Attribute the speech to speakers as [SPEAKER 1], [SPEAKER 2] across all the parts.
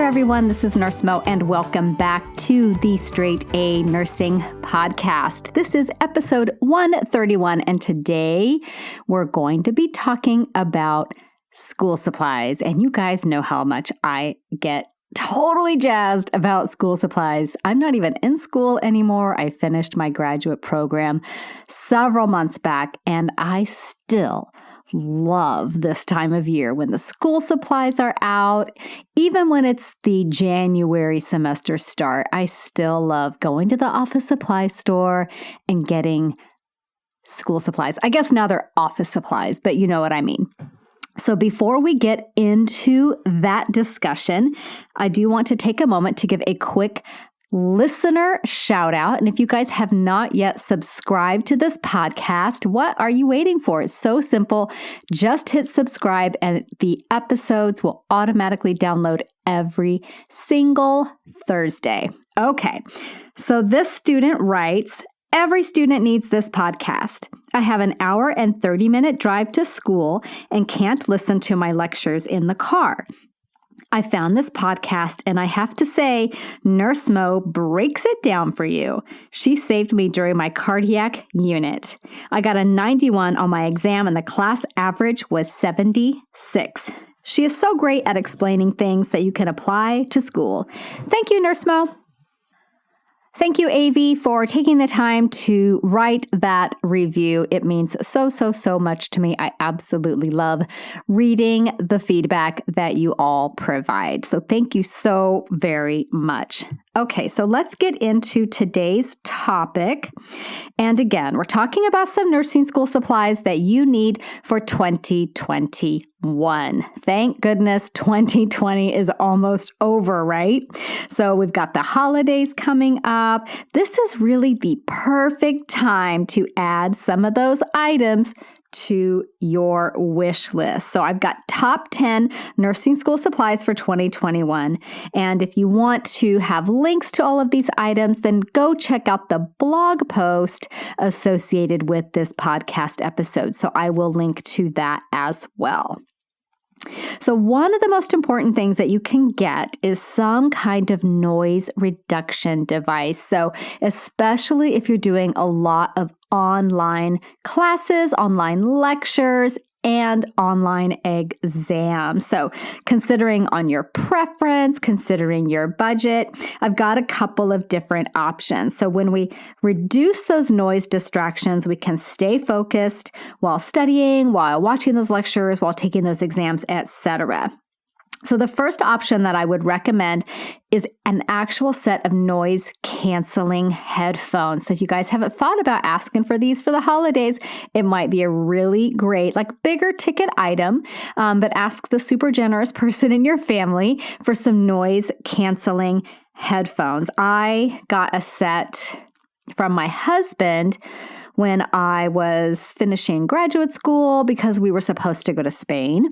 [SPEAKER 1] everyone. This is Nurse Mo, and welcome back to the Straight A Nursing Podcast. This is episode 131, and today we're going to be talking about school supplies. And you guys know how much I get totally jazzed about school supplies. I'm not even in school anymore. I finished my graduate program several months back, and I still love this time of year when the school supplies are out. Even when it's the January semester start, I still love going to the office supply store and getting school supplies. I guess now they're office supplies, but you know what I mean. So before we get into that discussion, I do want to take a moment to give a quick listener shout out. And if you guys have not yet subscribed to this podcast, what are you waiting for? It's so simple. Just hit subscribe and the episodes will automatically download every single Thursday. Okay, so this student writes, every student needs this podcast. I have an hour and 30-minute drive to school and can't listen to my lectures in the car. I found this podcast, and I have to say, Nurse Mo breaks it down for you. She saved me during my cardiac unit. I got a 91 on my exam, and the class average was 76. She is so great at explaining things that you can apply to school. Thank you, Nurse Mo. Thank you, AV, for taking the time to write that review. It means so much to me. I absolutely love reading the feedback that you all provide. So thank you so very much. Okay, so let's get into today's topic. And again, we're talking about some nursing school supplies that you need for 2021. Thank goodness 2020 is almost over, right? So we've got the holidays coming up. This is really the perfect time to add some of those items to your wish list. So I've got top 10 nursing school supplies for 2021. And if you want to have links to all of these items, then go check out the blog post associated with this podcast episode. So I will link to that as well. So one of the most important things that you can get is some kind of noise reduction device. So especially if you're doing a lot of online classes, online lectures, and online exams. So considering on your preference, considering your budget, I've got a couple of different options. So when we reduce those noise distractions, we can stay focused while studying, while watching those lectures, while taking those exams, etc. So the first option that I would recommend is an actual set of noise canceling headphones. So if you guys haven't thought about asking for these for the holidays, it might be a really great, bigger ticket item, but ask the super generous person in your family for some noise canceling headphones. I got a set from my husband when I was finishing graduate school because we were supposed to go to Spain.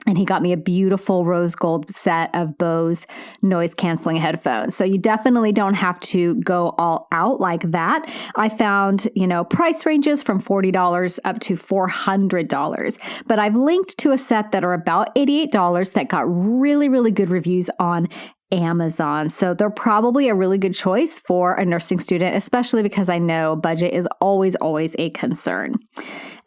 [SPEAKER 1] And he got me a beautiful rose gold set of Bose noise canceling headphones. So you definitely don't have to go all out like that. I found, price ranges from $40 up to $400. But I've linked to a set that are about $88 that got really, really good reviews on Amazon. So they're probably a really good choice for a nursing student, especially because I know budget is always a concern.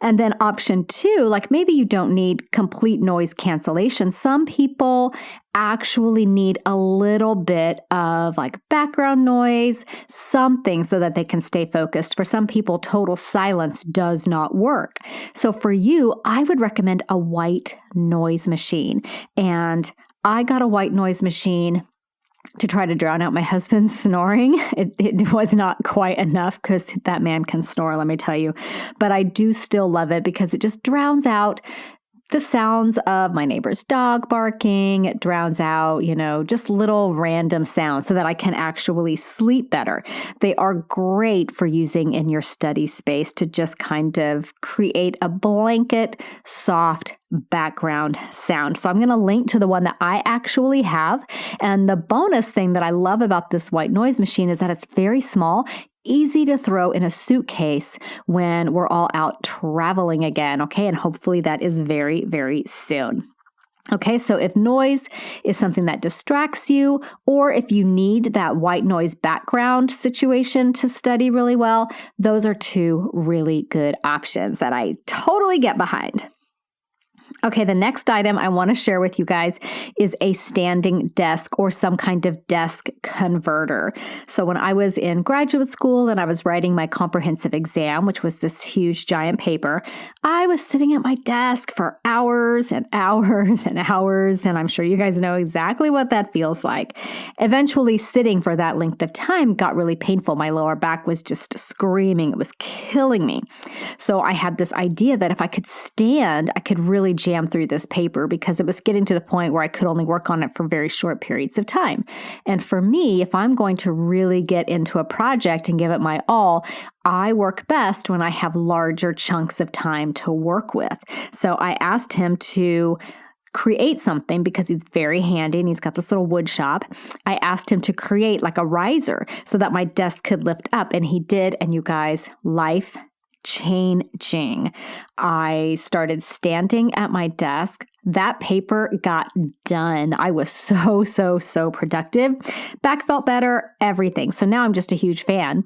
[SPEAKER 1] And then option 2, maybe you don't need complete noise cancellation. Some people actually need a little bit of background noise, something so that they can stay focused. For some people, total silence does not work. So for you, I would recommend a white noise machine. And I got a white noise machine to try to drown out my husband's snoring. It was not quite enough because that man can snore, let me tell you. But I do still love it because it just drowns out the sounds of my neighbor's dog barking. It drowns out, just little random sounds so that I can actually sleep better. They are great for using in your study space to just kind of create a blanket, soft background sound. So I'm going to link to the one that I actually have. And the bonus thing that I love about this white noise machine is that it's very small, easy to throw in a suitcase when we're all out traveling again, okay? And hopefully that is very, very soon. Okay, so if noise is something that distracts you, or if you need that white noise background situation to study really well, those are two really good options that I totally get behind. Okay, the next item I want to share with you guys is a standing desk or some kind of desk converter. So when I was in graduate school and I was writing my comprehensive exam, which was this huge giant paper, I was sitting at my desk for hours and hours and hours, and I'm sure you guys know exactly what that feels like. Eventually, sitting for that length of time got really painful. My lower back was just screaming. It was killing me. So I had this idea that if I could stand, I could really jam through this paper because it was getting to the point where I could only work on it for very short periods of time. And for me, if I'm going to really get into a project and give it my all, I work best when I have larger chunks of time to work with. So I asked him to create something because he's very handy and he's got this little wood shop. I asked him to create like a riser so that my desk could lift up, and he did. And you guys, life changing. I started standing at my desk. That paper got done. I was so productive. Back felt better, everything. So now I'm just a huge fan.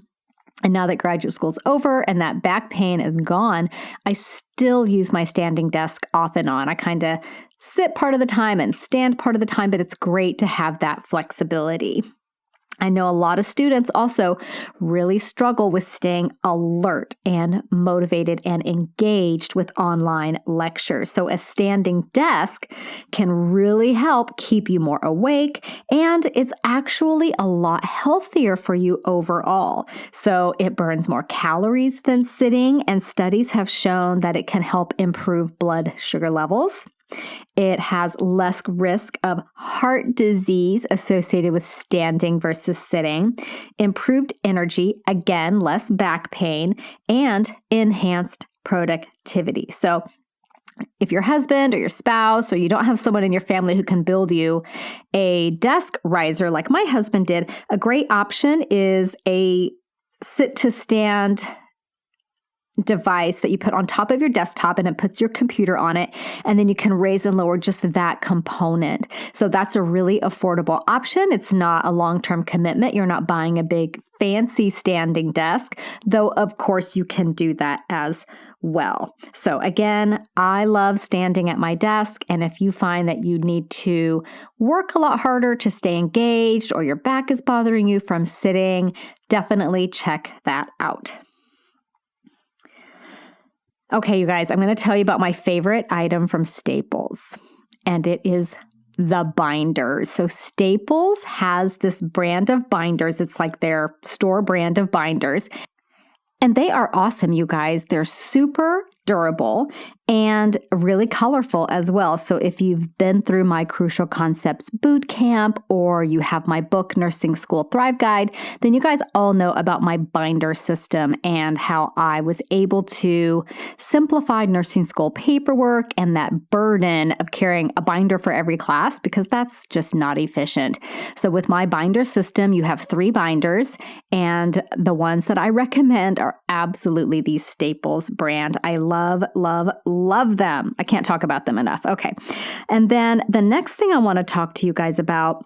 [SPEAKER 1] And now that graduate school's over and that back pain is gone, I still use my standing desk off and on. I kind of sit part of the time and stand part of the time, but it's great to have that flexibility. I know a lot of students also really struggle with staying alert and motivated and engaged with online lectures. So a standing desk can really help keep you more awake, and it's actually a lot healthier for you overall. So it burns more calories than sitting, and studies have shown that it can help improve blood sugar levels. It has less risk of heart disease associated with standing versus sitting, improved energy, again, less back pain, and enhanced productivity. So if your husband or your spouse or you don't have someone in your family who can build you a desk riser like my husband did, a great option is a sit to stand device that you put on top of your desktop, and it puts your computer on it, and then you can raise and lower just that component. So that's a really affordable option. It's not a long-term commitment. You're not buying a big fancy standing desk, though of course you can do that as well. So again, I love standing at my desk, and if you find that you need to work a lot harder to stay engaged or your back is bothering you from sitting, definitely check that out. Okay, you guys, I'm going to tell you about my favorite item from Staples, and it is the binders. So Staples has this brand of binders. It's like their store brand of binders, and they are awesome, you guys. They're super durable and really colorful as well. So if you've been through my Crucial Concepts boot camp or you have my book, Nursing School Thrive Guide, then you guys all know about my binder system and how I was able to simplify nursing school paperwork and that burden of carrying a binder for every class, because that's just not efficient. So with my binder system, you have 3 binders, and the ones that I recommend are absolutely the Staples brand. I love them. I can't talk about them enough. Okay. And then the next thing I want to talk to you guys about,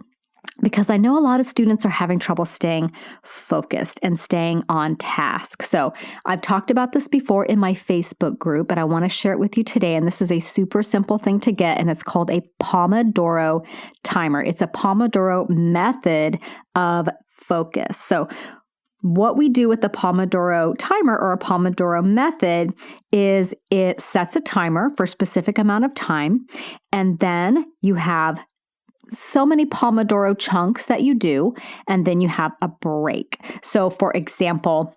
[SPEAKER 1] because I know a lot of students are having trouble staying focused and staying on task. So I've talked about this before in my Facebook group, but I want to share it with you today. And this is a super simple thing to get, and it's called a Pomodoro timer. It's a Pomodoro method of focus. So what we do with the Pomodoro timer or a Pomodoro method is it sets a timer for a specific amount of time, and then you have so many Pomodoro chunks that you do, and then you have a break. So for example,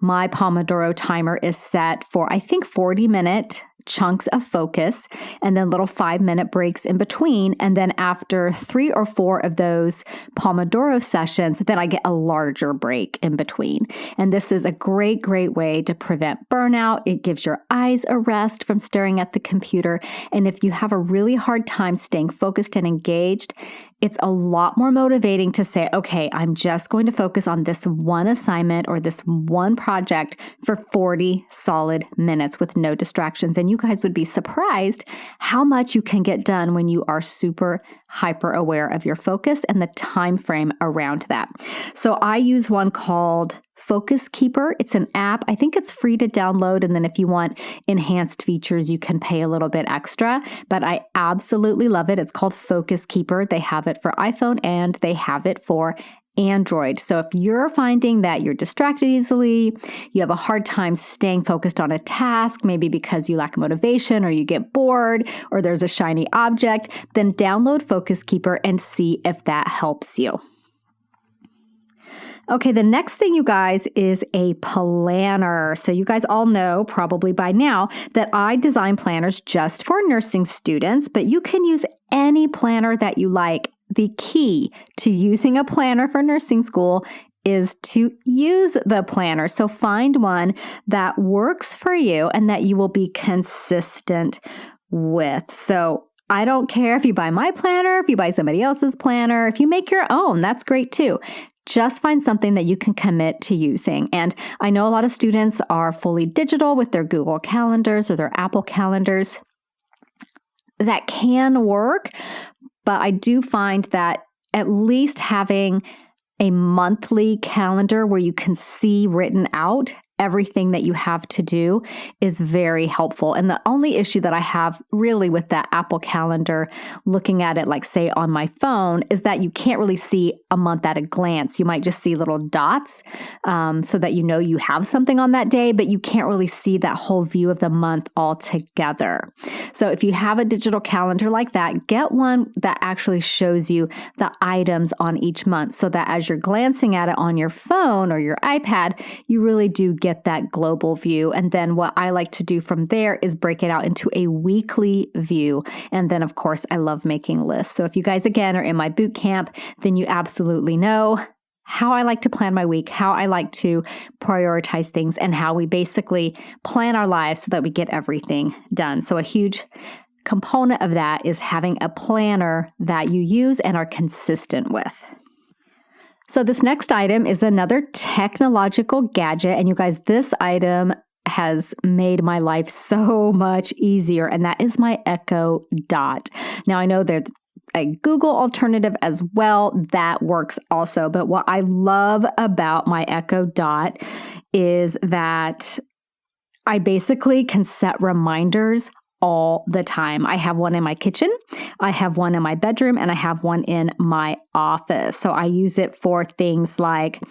[SPEAKER 1] my Pomodoro timer is set for, I think, 40-minute chunks of focus, and then little 5-minute breaks in between. And then after 3 or 4 of those Pomodoro sessions, then I get a larger break in between. And this is a great way to prevent burnout. It gives your eyes a rest from staring at the computer. And if you have a really hard time staying focused and engaged, it's a lot more motivating to say, okay, I'm just going to focus on this one assignment or this one project for 40 solid minutes with no distractions. And you guys would be surprised how much you can get done when you are super hyper aware of your focus and the time frame around that. So I use one called Focus Keeper. It's an app. I think it's free to download. And then if you want enhanced features, you can pay a little bit extra. But I absolutely love it. It's called Focus Keeper. They have it for iPhone and they have it for Android. So if you're finding that you're distracted easily, you have a hard time staying focused on a task, maybe because you lack motivation or you get bored or there's a shiny object, then download Focus Keeper and see if that helps you. Okay, the next thing, you guys, is a planner. So you guys all know probably by now that I design planners just for nursing students, but you can use any planner that you like. The key to using a planner for nursing school is to use the planner. So find one that works for you and that you will be consistent with. So I don't care if you buy my planner, if you buy somebody else's planner, if you make your own, that's great too. Just find something that you can commit to using. And I know a lot of students are fully digital with their Google calendars or their Apple calendars. That can work, but I do find that at least having a monthly calendar where you can see written out everything that you have to do is very helpful. And the only issue that I have really with that Apple Calendar, looking at it like say on my phone, is that you can't really see a month at a glance. You might just see little dots so that you know you have something on that day, but you can't really see that whole view of the month all together. So if you have a digital calendar like that, get one that actually shows you the items on each month so that as you're glancing at it on your phone or your iPad, you really do get that global view. And then what I like to do from there is break it out into a weekly view. And then, of course, I love making lists. So if you guys, again, are in my boot camp, then you absolutely know how I like to plan my week, how I like to prioritize things, and how we basically plan our lives so that we get everything done. So a huge component of that is having a planner that you use and are consistent with. So this next item is another technological gadget. And you guys, this item has made my life so much easier, and that is my Echo Dot. Now, I know there's a Google alternative as well that works also, but what I love about my Echo Dot is that I basically can set reminders all the time. I have one in my kitchen, I have one in my bedroom, and I have one in my office. So I use it for things like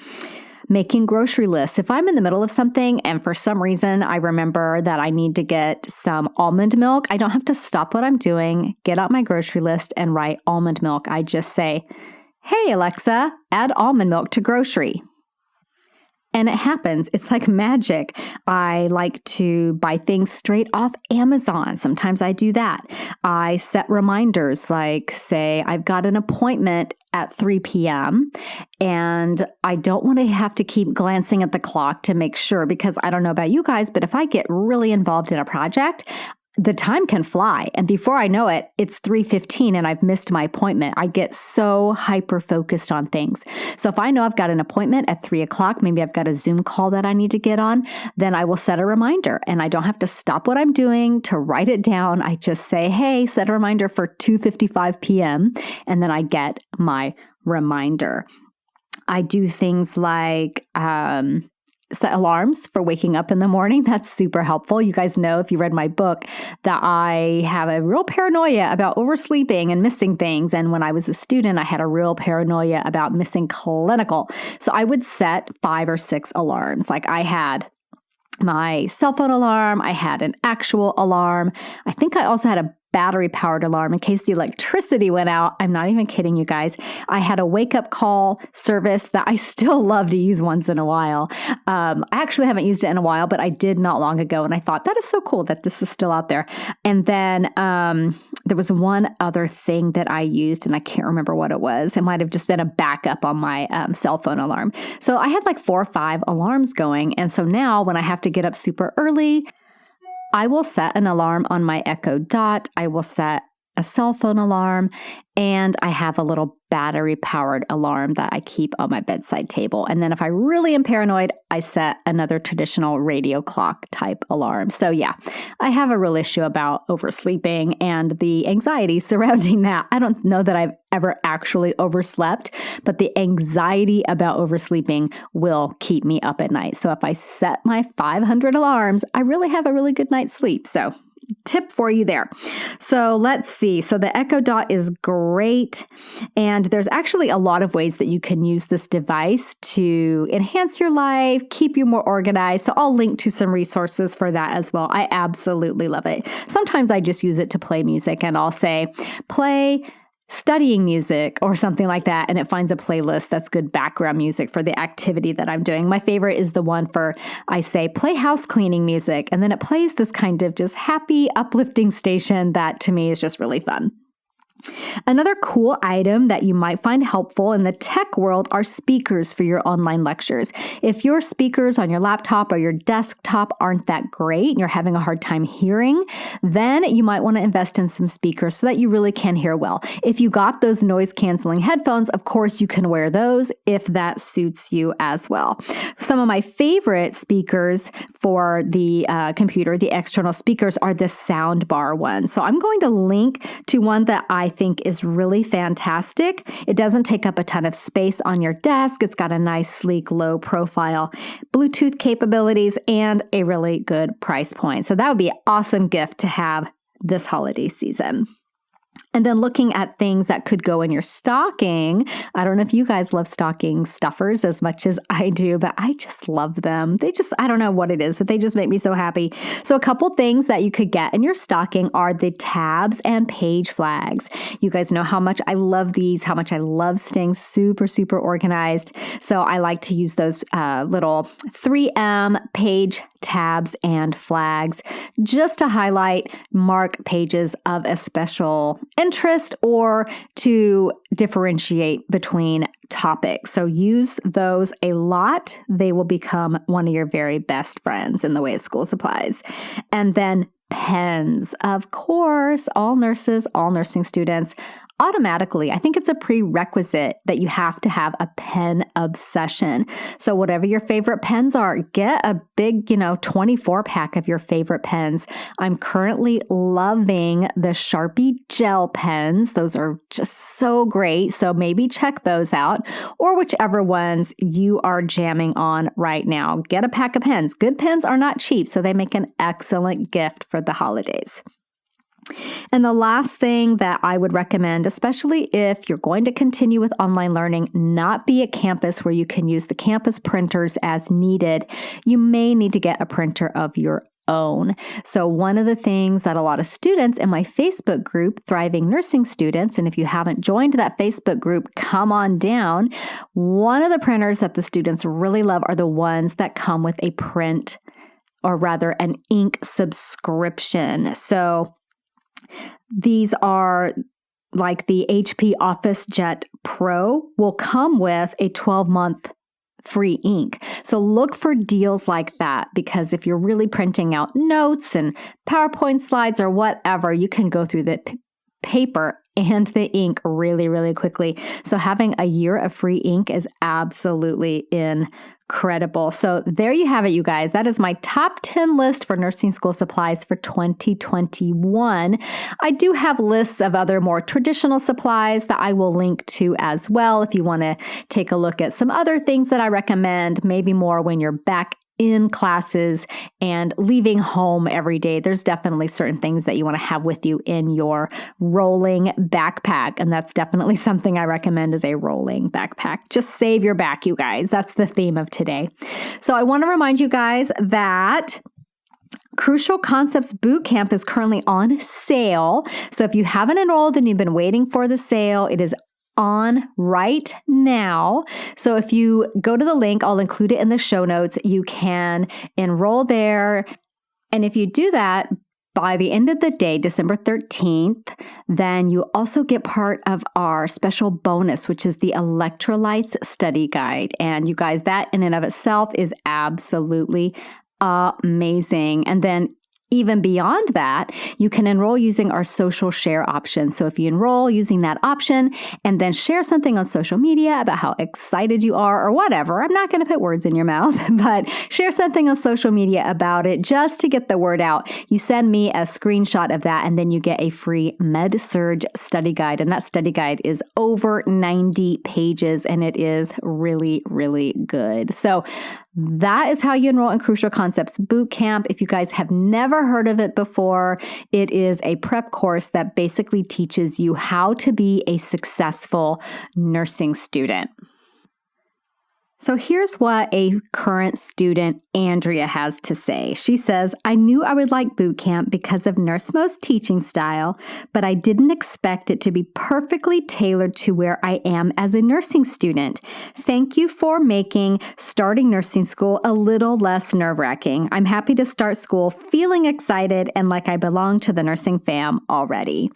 [SPEAKER 1] making grocery lists. If I'm in the middle of something and for some reason I remember that I need to get some almond milk, I don't have to stop what I'm doing, get out my grocery list and write almond milk. I just say, "Hey Alexa, add almond milk to grocery." And it happens. It's like magic. I like to buy things straight off Amazon. Sometimes I do that. I set reminders like, say, I've got an appointment at 3 p.m. and I don't want to have to keep glancing at the clock to make sure, because I don't know about you guys, but if I get really involved in a project, the time can fly. And before I know it, it's 3:15 and I've missed my appointment. I get so hyper-focused on things. So if I know I've got an appointment at 3 o'clock, maybe I've got a Zoom call that I need to get on, then I will set a reminder. And I don't have to stop what I'm doing to write it down. I just say, hey, set a reminder for 2:55 p.m. And then I get my reminder. I do things like set alarms for waking up in the morning. That's super helpful. You guys know, if you read my book, that I have a real paranoia about oversleeping and missing things. And when I was a student, I had a real paranoia about missing clinical. So I would set 5 or 6 alarms. Like I had my cell phone alarm, I had an actual alarm. I think I also had a battery-powered alarm in case the electricity went out. I'm not even kidding you guys. I had a wake-up call service that I still love to use once in a while. I actually haven't used it in a while, but I did not long ago, and I thought that is so cool that this is still out there. And then there was one other thing that I used, and I can't remember what it was. It might have just been a backup on my cell phone alarm. So I had like 4 or 5 alarms going, and so now when I have to get up super early, I will set an alarm on my Echo Dot. I will set a cell phone alarm, and I have a little battery-powered alarm that I keep on my bedside table. And then if I really am paranoid, I set another traditional radio clock type alarm. So yeah, I have a real issue about oversleeping and the anxiety surrounding that. I don't know that I've ever actually overslept, but the anxiety about oversleeping will keep me up at night. So if I set my 500 alarms, I really have a really good night's sleep. So tip for you there. So let's see. So the Echo Dot is great. And there's actually a lot of ways that you can use this device to enhance your life, keep you more organized. So I'll link to some resources for that as well. I absolutely love it. Sometimes I just use it to play music, and I'll say, play studying music or something like that, and it finds a playlist that's good background music for the activity that I'm doing. My favorite is the one for, I say, play house cleaning music, and then it plays this kind of just happy, uplifting station that to me is just really fun. Another cool item that you might find helpful in the tech world are speakers for your online lectures. If your speakers on your laptop or your desktop aren't that great and you're having a hard time hearing, then you might want to invest in some speakers so that you really can hear well. If you got those noise-canceling headphones, of course you can wear those if that suits you as well. Some of my favorite speakers for the computer, the external speakers, are the soundbar ones. So I'm going to link to one that I think is really fantastic. It doesn't take up a ton of space on your desk. It's got a nice, sleek, low profile Bluetooth capabilities and a really good price point. So that would be an awesome gift to have this holiday season. And then looking at things that could go in your stocking. I don't know if you guys love stocking stuffers as much as I do, but I just love them. I don't know what it is, but they just make me so happy. So a couple things that you could get in your stocking are the tabs and page flags. You guys know how much I love these, how much I love staying super, super organized. So I like to use those little 3M page tabs and flags just to highlight, mark pages of a special interest or to differentiate between topics. So use those a lot. They will become one of your very best friends in the way of school supplies. And then pens. Of course, all nurses, all nursing students, automatically, I think it's a prerequisite that you have to have a pen obsession. So whatever your favorite pens are, get a big, 24 pack of your favorite pens. I'm currently loving the Sharpie gel pens. Those are just so great. So maybe check those out, or whichever ones you are jamming on right now. Get a pack of pens. Good pens are not cheap, so they make an excellent gift for the holidays. And the last thing that I would recommend, especially if you're going to continue with online learning, not be at campus where you can use the campus printers as needed. You may need to get a printer of your own. So one of the things that a lot of students in my Facebook group, Thriving Nursing Students, and if you haven't joined that Facebook group, come on down. One of the printers that the students really love are the ones that come with a print, or rather an ink subscription. So these are like the HP OfficeJet Pro will come with a 12-month free ink. So look for deals like that, because if you're really printing out notes and PowerPoint slides or whatever, you can go through the paper and the ink really, really quickly. So having a year of free ink is absolutely incredible. So there you have it, you guys. That is my top 10 list for nursing school supplies for 2021. I do have lists of other more traditional supplies that I will link to as well if you want to take a look at some other things that I recommend, maybe more when you're back in classes and leaving home every day. There's definitely certain things that you want to have with you in your rolling backpack. And that's definitely something I recommend, is a rolling backpack. Just save your back, you guys. That's the theme of today. So I want to remind you guys that Crucial Concepts Bootcamp is currently on sale. So if you haven't enrolled and you've been waiting for the sale, it is on right now. So if you go to the link, I'll include it in the show notes. You can enroll there. And if you do that by the end of the day, December 13th, then you also get part of our special bonus, which is the electrolytes study guide. And you guys, that in and of itself is absolutely amazing. And then Even beyond that, you can enroll using our social share option. So if you enroll using that option and then share something on social media about how excited you are or whatever, I'm not going to put words in your mouth, but share something on social media about it just to get the word out. You send me a screenshot of that and then you get a free Med-Surg study guide. And that study guide is over 90 pages and it is really, really good. So that is how you enroll in Crucial Concepts Bootcamp. If you guys have never heard of it before, it is a prep course that basically teaches you how to be a successful nursing student. So here's what a current student, Andrea, has to say. She says, I knew I would like boot camp because of NurseMo's teaching style, but I didn't expect it to be perfectly tailored to where I am as a nursing student. Thank you for making starting nursing school a little less nerve-wracking. I'm happy to start school feeling excited and like I belong to the nursing fam already.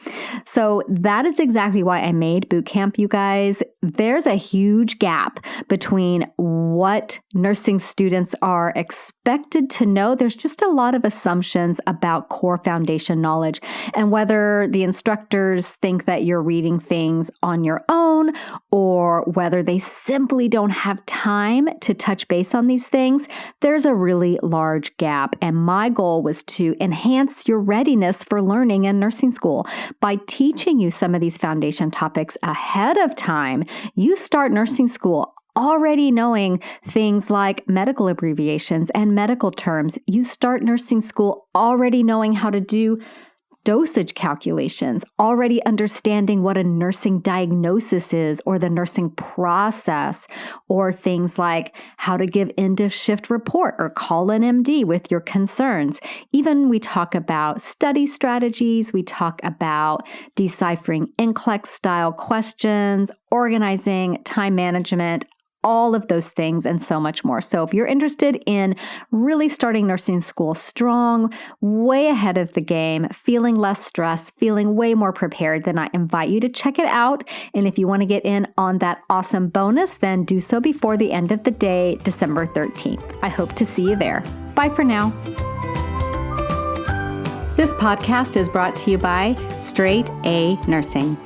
[SPEAKER 1] So that is exactly why I made boot camp, you guys. There's a huge gap between what nursing students are expected to know. There's just a lot of assumptions about core foundation knowledge and whether the instructors think that you're reading things on your own or whether they simply don't have time to touch base on these things. There's a really large gap. And my goal was to enhance your readiness for learning in nursing school by teaching you some of these foundation topics ahead of time. You start nursing school already knowing things like medical abbreviations and medical terms. You start nursing school already knowing how to do dosage calculations, already understanding what a nursing diagnosis is or the nursing process, or things like how to give end-of-shift report or call an MD with your concerns. Even we talk about study strategies, we talk about deciphering NCLEX style questions, organizing, time management, all of those things and so much more. So if you're interested in really starting nursing school strong, way ahead of the game, feeling less stressed, feeling way more prepared, then I invite you to check it out. And if you want to get in on that awesome bonus, then do so before the end of the day, December 13th. I hope to see you there. Bye for now. This podcast is brought to you by Straight A Nursing.